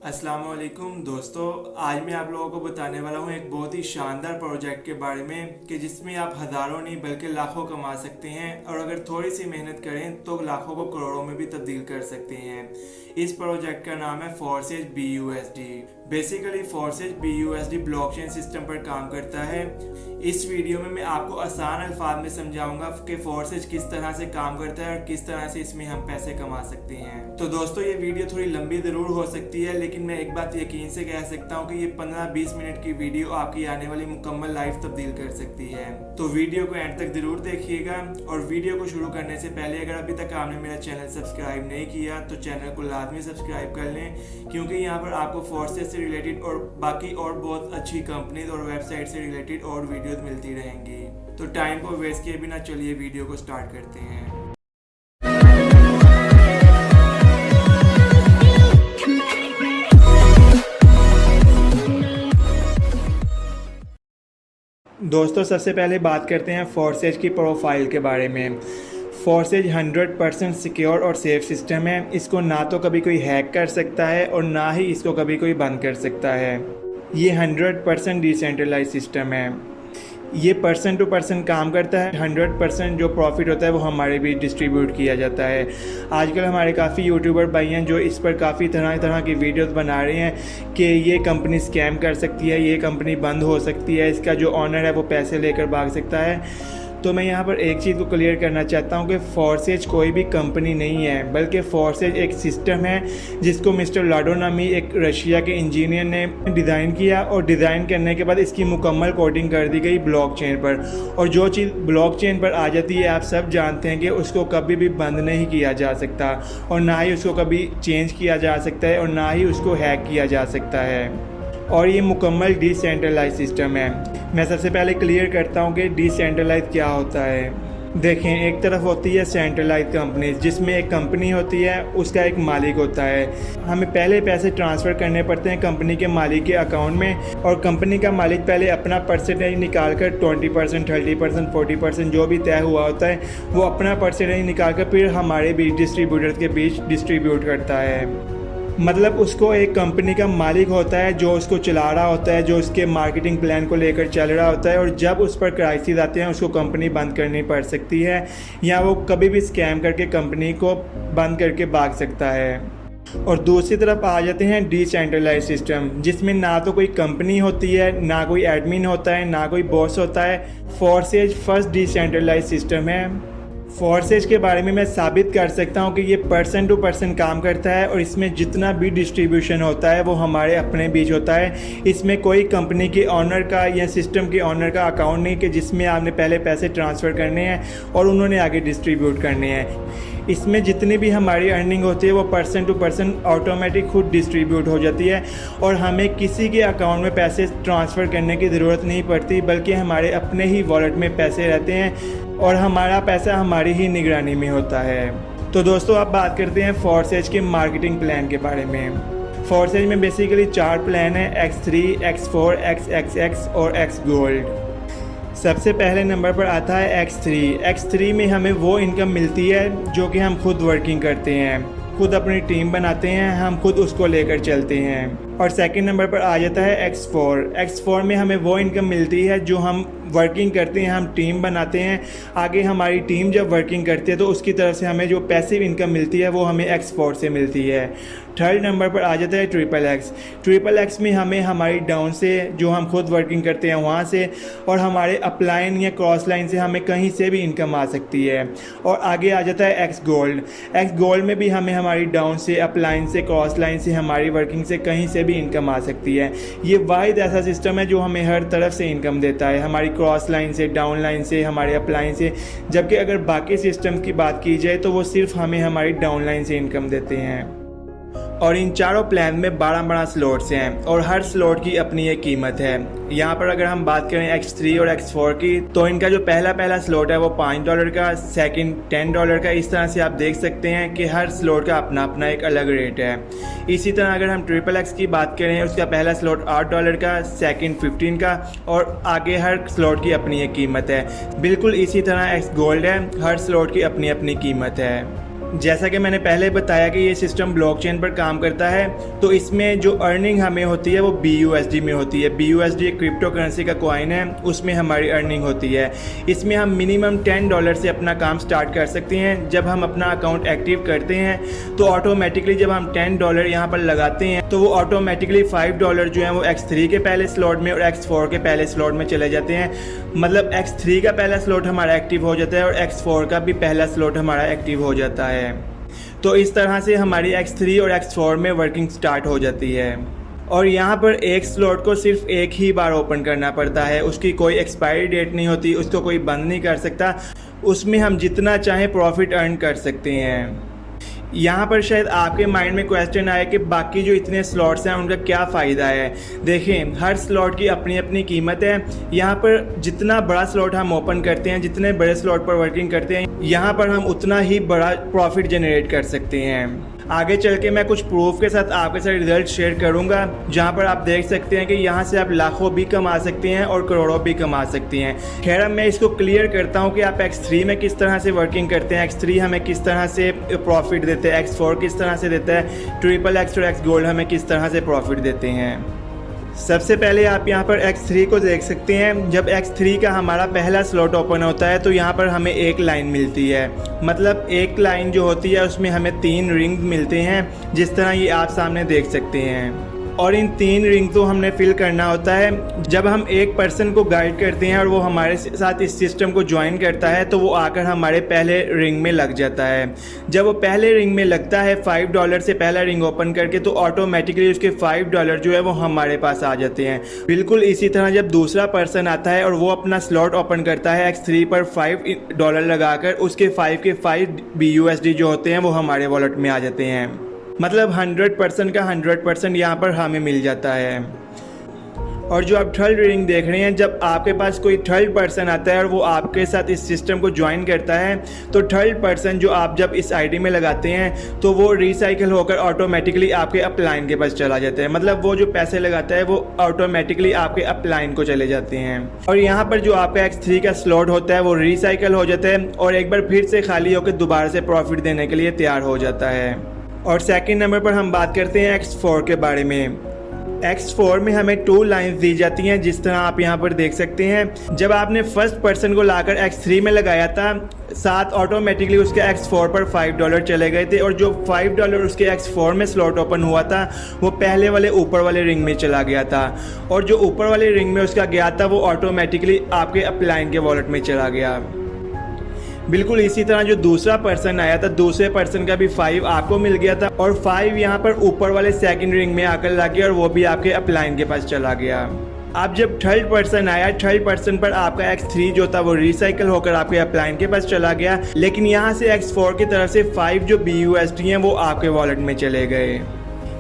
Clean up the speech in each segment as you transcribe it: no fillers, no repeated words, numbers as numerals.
अस्सलाम वालेकुम दोस्तों, आज मैं आप लोगों को बताने वाला हूँ एक बहुत ही शानदार प्रोजेक्ट के बारे में कि जिसमें आप हज़ारों नहीं बल्कि लाखों कमा सकते हैं और अगर थोड़ी सी मेहनत करें तो लाखों को करोड़ों में भी तब्दील कर सकते हैं। इस प्रोजेक्ट का नाम है forces BUSD। Basically forces BUSD blockchain system पर काम करता है। इस वीडियो में मैं आपको आसान अल्फाज में समझाऊंगा कि फोर्सेज किस तरह से काम करता है और किस तरह से इसमें हम पैसे कमा सकते हैं। तो दोस्तों, ये वीडियो थोड़ी लंबी ज़रूर हो सकती है, लेकिन मैं एक बात यकीन से कह सकता हूँ कि ये 15-20 मिनट की वीडियो आपकी आने वाली मुकम्मल लाइफ तब्दील कर सकती है। तो वीडियो को एंड तक ज़रूर देखिएगा। और वीडियो को शुरू करने से पहले अगर अभी तक आपने मेरा चैनल सब्सक्राइब नहीं किया तो चैनल को लाजमी सब्सक्राइब कर लें, क्योंकि यहाँ पर आपको फोर्सेज से रिलेटेड और बाकी और बहुत अच्छी कंपनीज और वेबसाइट से रिलेटेड और वीडियोस मिलती रहेंगी। तो टाइम को वेस्ट किए बिना चलिए वीडियो को स्टार्ट करते हैं। दोस्तों, सबसे पहले बात करते हैं फोर्सेज की प्रोफाइल के बारे में। फोर्सेज 100% सिक्योर और सेफ सिस्टम है। इसको ना तो कभी कोई हैक कर सकता है और ना ही इसको कभी कोई बंद कर सकता है। ये 100% डिसेंट्रलाइज सिस्टम है। ये पर्सन टू पर्सन काम करता है। 100% जो प्रॉफिट होता है वो हमारे बीच डिस्ट्रीब्यूट किया जाता है। आजकल हमारे काफ़ी यूट्यूबर भाई हैं जो इस पर काफ़ी तरह तरह की वीडियोस बना रहे हैं कि ये कंपनी स्कैम कर सकती है, ये कंपनी बंद हो सकती है, इसका जो ऑनर है वो पैसे लेकर भाग सकता है। तो मैं यहाँ पर एक चीज़ को क्लियर करना चाहता हूँ कि फोर्सेज कोई भी कंपनी नहीं है, बल्कि फोर्सेज एक सिस्टम है जिसको मिस्टर लाडो नामी एक रशिया के इंजीनियर ने डिज़ाइन किया और डिज़ाइन करने के बाद इसकी मुकम्मल कोडिंग कर दी गई ब्लॉकचेन पर। और जो चीज़ ब्लॉकचेन पर आ जाती है आप सब जानते हैं कि उसको कभी भी बंद नहीं किया जा सकता और ना ही उसको कभी चेंज किया जा सकता है और ना ही उसको हैक किया जा सकता है। और ये मुकम्मल डिसेंट्रलाइज सिस्टम है। मैं सबसे पहले क्लियर करता हूँ कि डिसेंट्रलाइज क्या होता है। देखें, एक तरफ होती है सेंट्रलाइज कंपनी, जिसमें एक कंपनी होती है, उसका एक मालिक होता है। हमें पहले पैसे ट्रांसफ़र करने पड़ते हैं कंपनी के मालिक के अकाउंट में और कंपनी का मालिक पहले अपना परसेंटेज निकाल कर 20%, 30%, 40% जो भी तय हुआ होता है वो अपना परसेंटेज निकाल कर फिर हमारे बीच डिस्ट्रीब्यूटर के बीच डिस्ट्रीब्यूट करता है। मतलब उसको एक कंपनी का मालिक होता है जो उसको चला रहा होता है, जो उसके मार्केटिंग प्लान को लेकर चल रहा होता है। और जब उस पर क्राइसिस आते हैं उसको कंपनी बंद करनी पड़ सकती है या वो कभी भी स्कैम करके कंपनी को बंद करके भाग सकता है। और दूसरी तरफ आ जाते हैं डिसेंट्रलाइज सिस्टम, जिसमें ना तो कोई कंपनी होती है, ना कोई एडमिन होता है, ना कोई बॉस होता है। फोर्सेज फर्स्ट डिसेंट्रलाइज सिस्टम है। फोर्सेज के बारे में मैं साबित कर सकता हूँ कि ये पर्सन टू पर्सन काम करता है और इसमें जितना भी डिस्ट्रीब्यूशन होता है वो हमारे अपने बीच होता है। इसमें कोई कंपनी के ऑनर का या सिस्टम के ऑनर का अकाउंट नहीं कि जिसमें आपने पहले पैसे ट्रांसफ़र करने हैं और उन्होंने आगे डिस्ट्रीब्यूट करने हैं। इसमें जितनी भी हमारी अर्निंग होती है वो पर्सन टू पर्सन ऑटोमेटिक खुद डिस्ट्रीब्यूट हो जाती है और हमें किसी के अकाउंट में पैसे ट्रांसफ़र करने की ज़रूरत नहीं पड़ती, बल्कि हमारे अपने ही वॉलेट में पैसे रहते हैं और हमारा पैसा हमारी ही निगरानी में होता है। तो दोस्तों, अब बात करते हैं फोर्सेज के मार्केटिंग प्लान के बारे में। फोर्सेज में बेसिकली 4 प्लान है: X3, X4, XXX और X गोल्ड। सबसे पहले नंबर पर आता है X3। X3 में हमें वो इनकम मिलती है जो कि हम खुद वर्किंग करते हैं, खुद अपनी टीम बनाते हैं, हम खुद उसको लेकर चलते हैं। और सेकंड नंबर पर आ जाता है X4। X4 में हमें वो इनकम मिलती है जो हम वर्किंग करते हैं, हम टीम बनाते हैं, आगे हमारी टीम जब वर्किंग करती है तो उसकी तरफ से हमें जो पैसिव इनकम मिलती है वो हमें X4 से मिलती है। थर्ड नंबर पर आ जाता है XXX। XXX में हमें हमारी डाउन से जो हम खुद वर्किंग करते हैं वहाँ से और हमारे अपलाइन या क्रॉस लाइन से हमें कहीं से भी इनकम आ सकती है। और आगे आ जाता है X गोल्ड। X गोल्ड में भी हमें हमारी डाउन से, अपलाइन से, क्रॉस लाइन से, हमारी वर्किंग से कहीं से भी इनकम आ सकती है। ये वाहिद ऐसा सिस्टम है जो हमें हर तरफ से इनकम देता है, हमारी क्रॉस लाइन से, डाउन लाइन से, हमारे अपलाइन से। जबकि अगर बाकी सिस्टम की बात की जाए तो वो सिर्फ हमें हमारी डाउन लाइन से इनकम देते हैं। और इन चारों प्लान में 12 स्लॉट्स हैं और हर स्लॉट की अपनी एक कीमत है। यहाँ पर अगर हम बात करें X3 और X4 की तो इनका जो पहला स्लॉट है वो $5 का, सेकंड $10 का। इस तरह से आप देख सकते हैं कि हर स्लॉट का अपना अपना एक अलग रेट है। इसी तरह अगर हम XXX की बात करें उसका पहला स्लॉट $8 का, सेकंड 15 का और आगे हर स्लॉट की अपनी एक कीमत है। बिल्कुल इसी तरह X गोल्ड है, हर स्लॉट की अपनी अपनी कीमत है। जैसा कि मैंने पहले बताया कि ये सिस्टम ब्लॉकचेन पर काम करता है, तो इसमें जो अर्निंग हमें होती है वो BUSD में होती है। BUSD एक क्रिप्टो करेंसी का कॉइन है, उसमें हमारी अर्निंग होती है। इसमें हम मिनिमम $10 से अपना काम स्टार्ट कर सकते हैं। जब हम अपना अकाउंट एक्टिव करते हैं तो ऑटोमेटिकली जब हम $10 यहाँ पर लगाते हैं तो वो ऑटोमेटिकली $5 जो है वो X3 के पहले स्लॉट में और X4 के पहले स्लॉट में चले जाते हैं। मतलब X3 का पहला स्लॉट हमारा एक्टिव हो जाता है और X4 का भी पहला स्लॉट हमारा एक्टिव हो जाता है। तो इस तरह से हमारी X3 और X4 में वर्किंग स्टार्ट हो जाती है। और यहाँ पर एक स्लॉट को सिर्फ एक ही बार ओपन करना पड़ता है, उसकी कोई एक्सपायरी डेट नहीं होती, उसको कोई बंद नहीं कर सकता। उसमें हम जितना चाहें प्रॉफिट अर्न कर सकते हैं। यहाँ पर शायद आपके माइंड में क्वेश्चन आए कि बाकी जो इतने स्लॉट्स हैं उनका क्या फ़ायदा है। देखें, हर स्लॉट की अपनी अपनी कीमत है। यहाँ पर जितना बड़ा स्लॉट हम ओपन करते हैं, जितने बड़े स्लॉट पर वर्किंग करते हैं, यहाँ पर हम उतना ही बड़ा प्रॉफिट जनरेट कर सकते हैं। आगे चल के मैं कुछ प्रूफ के साथ आपके साथ रिजल्ट शेयर करूंगा, जहां पर आप देख सकते हैं कि यहां से आप लाखों भी कमा सकते हैं और करोड़ों भी कमा सकते हैं। खैर, अब मैं इसको क्लियर करता हूं कि आप X3 में किस तरह से वर्किंग करते हैं, X3 हमें किस तरह से प्रॉफिट देते हैं, X4 किस तरह से देता है, XXX और X गोल्ड हमें किस तरह से प्रॉफिट देते हैं। सबसे पहले आप यहाँ पर X3 को देख सकते हैं। जब X3 का हमारा पहला स्लॉट ओपन होता है तो यहाँ पर हमें एक लाइन मिलती है। मतलब एक लाइन जो होती है उसमें हमें 3 रिंग मिलते हैं, जिस तरह ये आप सामने देख सकते हैं। और इन 3 रिंग को हमने फिल करना होता है। जब हम एक पर्सन को गाइड करते हैं और वो हमारे साथ इस सिस्टम को ज्वाइन करता है तो वो आकर हमारे पहले रिंग में लग जाता है। जब वो पहले रिंग में लगता है $5 से पहला रिंग ओपन करके, तो ऑटोमेटिकली उसके $5 जो है वो हमारे पास आ जाते हैं। बिल्कुल इसी तरह जब दूसरा पर्सन आता है और वो अपना स्लॉट ओपन करता है X3 पर $5 लगाकर, उसके 5 के 5 BUSD जो होते हैं वो हमारे वॉलेट में आ जाते हैं। मतलब 100% का 100% यहाँ पर हमें मिल जाता है। और जो आप थर्ड रिंग देख रहे हैं, जब आपके पास कोई थर्ड पर्सन आता है और वो आपके साथ इस सिस्टम को ज्वाइन करता है, तो थर्ड पर्सन जो आप जब इस आईडी में लगाते हैं तो वो रिसाइकिल होकर ऑटोमेटिकली आपके अपलाइन के पास चला जाता है। मतलब वो जो पैसे लगाता है वो ऑटोमेटिकली आपके अपलाइन को चले जाते हैं। और यहाँ पर जो आपका X3 का स्लॉट होता है वो रिसाइकिल हो जाता है और एक बार फिर से खाली होकर दोबारा से प्रॉफिट देने के लिए तैयार हो जाता है। और सेकंड नंबर पर हम बात करते हैं X4 के बारे में। X4 में हमें 2 लाइंस दी जाती हैं, जिस तरह आप यहाँ पर देख सकते हैं। जब आपने फर्स्ट पर्सन को लाकर X3 में लगाया था, साथ ऑटोमेटिकली उसके X4 पर $5 चले गए थे और जो $5 उसके X4 में स्लॉट ओपन हुआ था वो पहले वाले ऊपर वाले रिंग में चला गया था। और जो ऊपर वाले रिंग में उसका गया था वो ऑटोमेटिकली आपके अपलाइन के वॉलेट में चला गया। बिल्कुल इसी तरह जो दूसरा पर्सन आया था, दूसरे पर्सन का भी 5 आपको मिल गया था और 5 यहाँ पर ऊपर वाले सेकंड रिंग में आकर लग गया और वो भी आपके अपलाइन के पास चला गया। अब जब थर्ड पर्सन आया, थर्ड पर्सन पर आपका X3 जो था वो रिसाइकिल होकर आपके अपलाइन के पास चला गया, लेकिन यहाँ से X4 की तरफ से 5 जो BUSD हैं वो आपके वॉलेट में चले गए।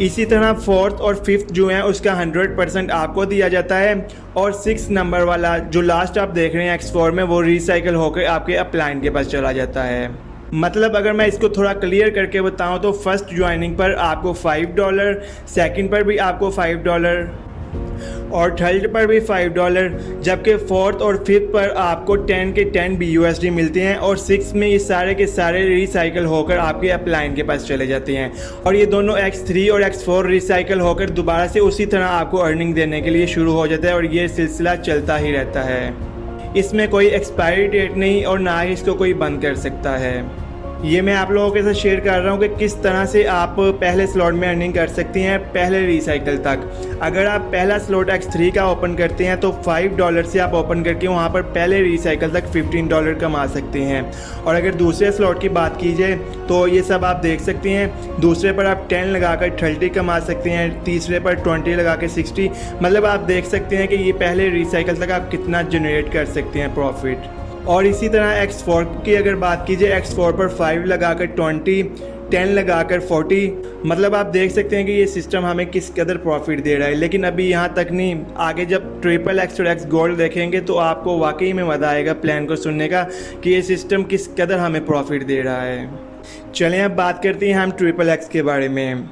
इसी तरह फोर्थ और फिफ्थ जो है उसका 100% आपको दिया जाता है और 6 नंबर वाला जो लास्ट आप देख रहे हैं X4 में वो रिसाइकिल होकर आपके अपलाइन के पास चला जाता है। मतलब अगर मैं इसको थोड़ा क्लियर करके बताऊं तो फर्स्ट ज्वाइनिंग पर आपको $5, सेकंड पर भी आपको $5 और थर्ड पर भी $5, जबकि फोर्थ और फिफ्थ पर आपको 10 के 10 BUSD मिलते हैं और 6 में ये सारे के सारे रिसाइकिल होकर आपके अपलाइन के पास चले जाते हैं। और ये दोनों X3 और X4 रिसाइकिल होकर दोबारा से उसी तरह आपको अर्निंग देने के लिए शुरू हो जाता है और ये सिलसिला चलता ही रहता है। इसमें कोई एक्सपायरी डेट नहीं और ना ही इसको कोई बंद कर सकता है। ये मैं आप लोगों के साथ शेयर कर रहा हूँ कि किस तरह से आप पहले स्लॉट में अर्निंग कर सकते हैं पहले रिसाइकिल तक। अगर आप पहला स्लॉट X3 का ओपन करते हैं तो $5 से आप ओपन करके वहाँ पर पहले रिसाइकिल तक $15 कमा सकते हैं। और अगर दूसरे स्लॉट की बात की जाए तो ये सब आप देख सकते हैं। दूसरे पर आप 10 लगाकर 30 कमा सकते हैं, तीसरे पर 20 लगा के 60। मतलब आप देख सकते हैं कि ये पहले रिसाइकिल तक आप कितना जनरेट कर सकते हैं प्रॉफिट। और इसी तरह X4 की अगर बात कीजिए, X4 पर 5 लगाकर 20, 10 लगाकर 40। मतलब आप देख सकते हैं कि ये सिस्टम हमें किस कदर प्रॉफिट दे रहा है। लेकिन अभी यहाँ तक नहीं, आगे जब XXX और X गोल्ड देखेंगे तो आपको वाकई में मज़ा आएगा प्लान को सुनने का कि ये सिस्टम किस कदर हमें प्रॉफिट दे रहा है। चलें अब बात करते हैं हम XXX के बारे में।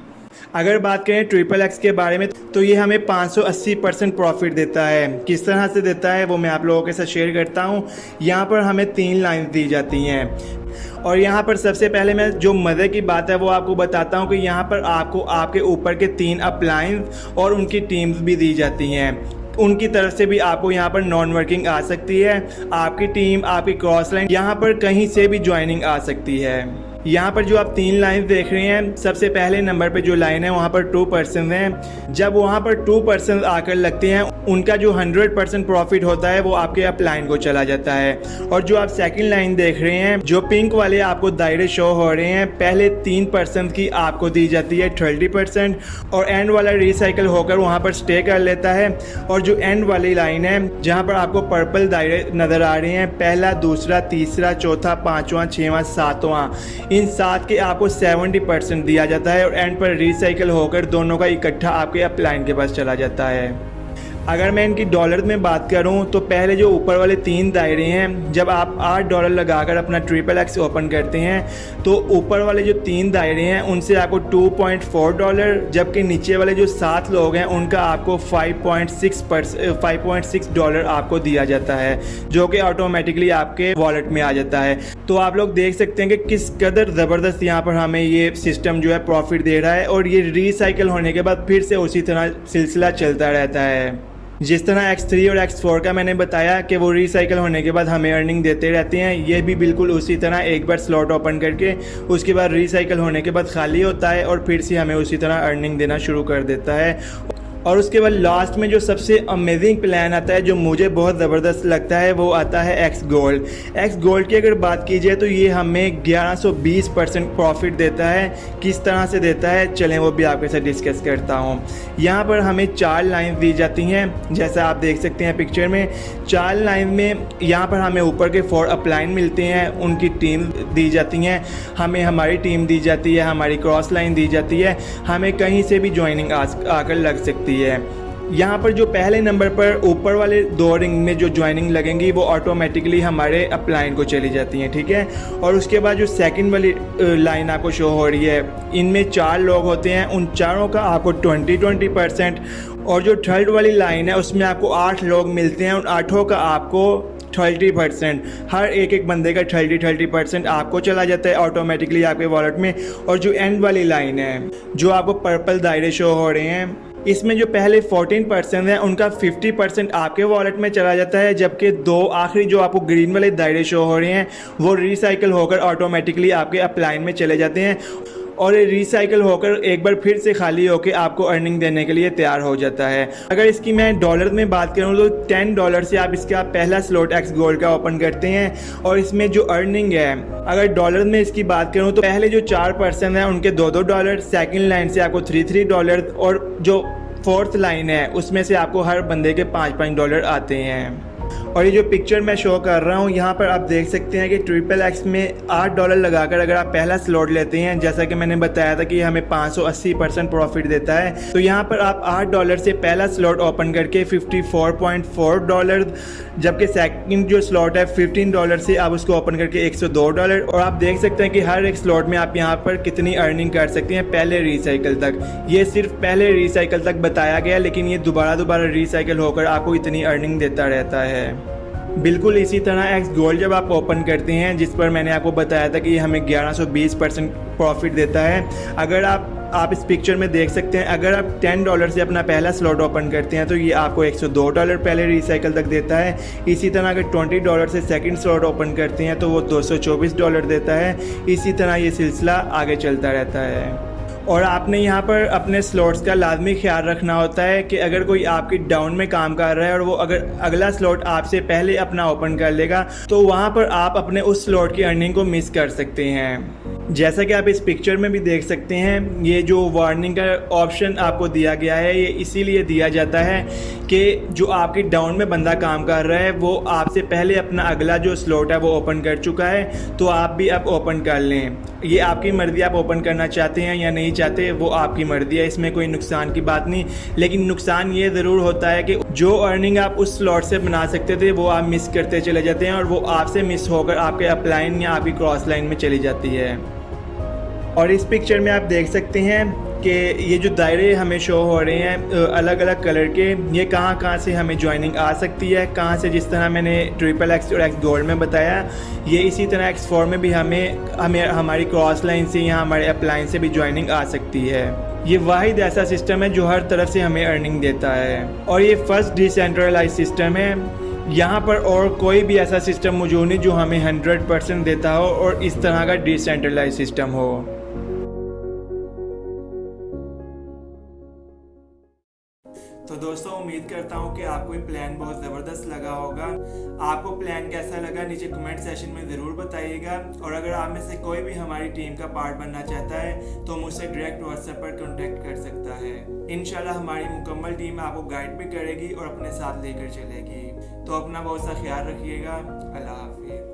अगर बात करें ट्रिपल एक्स के बारे में तो ये हमें 580% प्रॉफिट देता है। किस तरह से देता है वो मैं आप लोगों के साथ शेयर करता हूँ। यहाँ पर हमें 3 लाइन दी जाती हैं और यहाँ पर सबसे पहले मैं जो मज़े की बात है वो आपको बताता हूँ कि यहाँ पर आपको आपके ऊपर के 3 अप्लायंस और उनकी टीम्स भी दी जाती हैं। उनकी तरफ से भी आपको यहाँ पर नॉन वर्किंग आ सकती है। आपकी टीम, आपकी क्रॉस लाइन, यहाँ पर कहीं से भी ज्वाइनिंग आ सकती है। यहाँ पर जो आप 3 लाइन देख रहे हैं, सबसे पहले नंबर पे जो लाइन है वहाँ पर 2% है। जब वहाँ पर 2% आकर लगते हैं, उनका जो 100% प्रॉफिट होता है वो आपके अपलाइन को चला जाता है। और जो आप सेकंड लाइन देख रहे हैं, जो पिंक वाले आपको दायरे शो हो रहे हैं, पहले 3% की आपको दी जाती है 30% और एंड वाला रिसाइकल होकर वहाँ पर स्टे कर लेता है। और जो एंड वाली लाइन है जहाँ पर आपको पर्पल दायरे नज़र आ रहे हैं, पहला, दूसरा, तीसरा, चौथा, 5वां, 6वां, 7वां, इन 7 के आपको 70% दिया जाता है और एंड पर रिसाइकल होकर दोनों का इकट्ठा आपके अपलाइन के पास चला जाता है। अगर मैं इनकी डॉलर में बात करूं तो पहले जो ऊपर वाले 3 दायरे हैं, जब आप $8 लगाकर अपना ट्रिपल एक्स ओपन करते हैं तो ऊपर वाले जो 3 दायरे हैं उनसे आपको $2.4, जबकि नीचे वाले जो 7 लोग हैं उनका आपको $5.6 आपको दिया जाता है, जो कि ऑटोमेटिकली आपके वॉलेट में आ जाता है। तो आप लोग देख सकते हैं कि किस कदर ज़बरदस्त यहाँ पर हमें ये सिस्टम जो है प्रॉफिट दे रहा है और ये रिसाइकल होने के बाद फिर से उसी तरह सिलसिला चलता रहता है। जिस तरह X3 और X4 का मैंने बताया कि वो रिसाइकल होने के बाद हमें अर्निंग देते रहते हैं, ये भी बिल्कुल उसी तरह एक बार स्लॉट ओपन करके उसके बाद रिसाइकल होने के बाद खाली होता है और फिर से हमें उसी तरह अर्निंग देना शुरू कर देता है। और उसके बाद लास्ट में जो सबसे अमेजिंग प्लान आता है, जो मुझे बहुत ज़बरदस्त लगता है, वो आता है एक्स गोल्ड। एक्स गोल्ड की अगर बात की जाए तो ये हमें 1120% प्रॉफिट देता है। किस तरह से देता है चलें वो भी आपके साथ डिस्कस करता हूँ। यहाँ पर हमें 4 लाइन दी जाती हैं, जैसा आप देख सकते हैं पिक्चर में। 4 लाइन में यहाँ पर हमें ऊपर के 4 अपलाइन मिलते हैं, उनकी टीम दी जाती हैं, हमें हमारी टीम दी जाती है, हमारी क्रॉस लाइन दी जाती है, हमें कहीं से भी ज्वाइनिंग आकर लग सकती है। यहाँ पर जो पहले नंबर पर ऊपर वाले 2 रिंग में जो ज्वाइनिंग लगेंगी वो ऑटोमेटिकली हमारे अपलाइन को चली जाती हैं, ठीक है। और उसके बाद जो सेकंड वाली लाइन आपको शो हो रही है, इनमें 4 लोग होते हैं, उन चारों का आपको 20% और जो थर्ड वाली लाइन है उसमें आपको 8 लोग मिलते हैं, उन 8 का आपको 30%, हर एक बंदे का 30% आपको चला जाता है ऑटोमेटिकली आपके वॉलेट में। और जो एंड वाली लाइन है, जो आपको पर्पल दायरे शो हो रहे हैं, इसमें जो पहले 14% है उनका 50% आपके वॉलेट में चला जाता है, जबकि 2 आखिरी जो आपको ग्रीन वाले दायरे शो हो रहे हैं वो रिसाइकल होकर ऑटोमेटिकली आपके अपलाइन में चले जाते हैं और ये रिसाइकल होकर एक बार फिर से खाली होकर आपको अर्निंग देने के लिए तैयार हो जाता है। अगर इसकी मैं डॉलर में बात करूँ तो $10 से आप इसका पहला स्लॉट एक्स गोल्ड का ओपन करते हैं और इसमें जो अर्निंग है, अगर डॉलर में इसकी बात करूँ तो पहले जो 4% हैं उनके $2, सेकेंड लाइन से आपको $3 और जो 4th लाइन है उसमें से आपको हर बंदे के $5 आते हैं। और ये जो पिक्चर मैं शो कर रहा हूँ यहाँ पर आप देख सकते हैं कि ट्रिपल एक्स में $8 लगाकर अगर आप पहला स्लॉट लेते हैं, जैसा कि मैंने बताया था कि हमें 580% प्रॉफिट देता है, तो यहाँ पर आप $8 से पहला स्लॉट ओपन करके $54.4, जबकि सेकंड जो स्लॉट है $15 से आप उसको ओपन करके $102। और आप देख सकते हैं कि हर एक स्लॉट में आप यहाँ पर कितनी अर्निंग कर सकते हैं पहले रिसाइकल तक। ये सिर्फ पहले रिसाइकल तक बताया गया, लेकिन ये दोबारा रिसाइकल होकर आपको इतनी अर्निंग देता रहता है। बिल्कुल इसी तरह एक्स गोल्ड जब आप ओपन करते हैं, जिस पर मैंने आपको बताया था कि ये हमें 1120% प्रॉफिट देता है। अगर आप इस पिक्चर में देख सकते हैं, अगर आप $10 से अपना पहला स्लॉट ओपन करते हैं तो ये आपको $102 पहले रिसाइकल तक देता है। इसी तरह अगर $20 से सेकंड स्लॉट ओपन करते हैं तो वो $224 देता है। इसी तरह ये सिलसिला आगे चलता रहता है। और आपने यहाँ पर अपने स्लॉट्स का लाजमी ख्याल रखना होता है कि अगर कोई आपकी डाउन में काम कर रहा है और वो अगर अगला स्लॉट आपसे पहले अपना ओपन कर लेगा तो वहाँ पर आप अपने उस स्लॉट की अर्निंग को मिस कर सकते हैं। जैसा कि आप इस पिक्चर में भी देख सकते हैं, ये जो वार्निंग का ऑप्शन आपको दिया गया है ये इसीलिए दिया जाता है कि जो आपकी डाउन में बंदा काम कर रहा है वो आपसे पहले अपना अगला जो स्लॉट है वो ओपन कर चुका है, तो आप भी अब ओपन कर लें। ये आपकी मर्ज़ी, आप ओपन करना चाहते हैं या नहीं चाहते वो आपकी मर्ज़ी है, इसमें कोई नुकसान की बात नहीं। लेकिन नुकसान ये ज़रूर होता है कि जो अर्निंग आप उस स्लॉट से बना सकते थे वो आप मिस करते चले जाते हैं और वो आपसे मिस होकर आपके अपलाइन या आपकी क्रॉस लाइन में चली जाती है। और इस पिक्चर में आप देख सकते हैं कि ये जो दायरे हमें शो हो रहे हैं अलग अलग कलर के, ये कहाँ कहाँ से हमें ज्वाइनिंग आ सकती है, कहाँ से, जिस तरह मैंने ट्रिपल एक्स और एक्स गोल्ड में बताया, ये इसी तरह X4 में भी हमें हमारी क्रॉस लाइन से या हमारे अपलाइन से भी ज्वाइनिंग आ सकती है। ये वाहिद ऐसा सिस्टम है जो हर तरफ से हमें अर्निंग देता है और ये फर्स्ट डिसेंट्रलाइज सिस्टम है। यहाँ पर और कोई भी ऐसा सिस्टम मौजूद नहीं जो हमें 100% देता हो और इस तरह का डिसेंट्रलाइज सिस्टम हो। तो दोस्तों उम्मीद करता हूँ कि आपको ये प्लान बहुत ज़बरदस्त लगा होगा। आपको प्लान कैसा लगा नीचे कमेंट सेशन में ज़रूर बताइएगा और अगर आप में से कोई भी हमारी टीम का पार्ट बनना चाहता है तो मुझसे डायरेक्ट व्हाट्सएप पर कांटेक्ट कर सकता है। इंशाल्लाह हमारी मुकम्मल टीम आपको गाइड भी करेगी और अपने साथ लेकर चलेगी। तो अपना बहुत सा ख्याल रखिएगा। अल्लाह हाफिज़।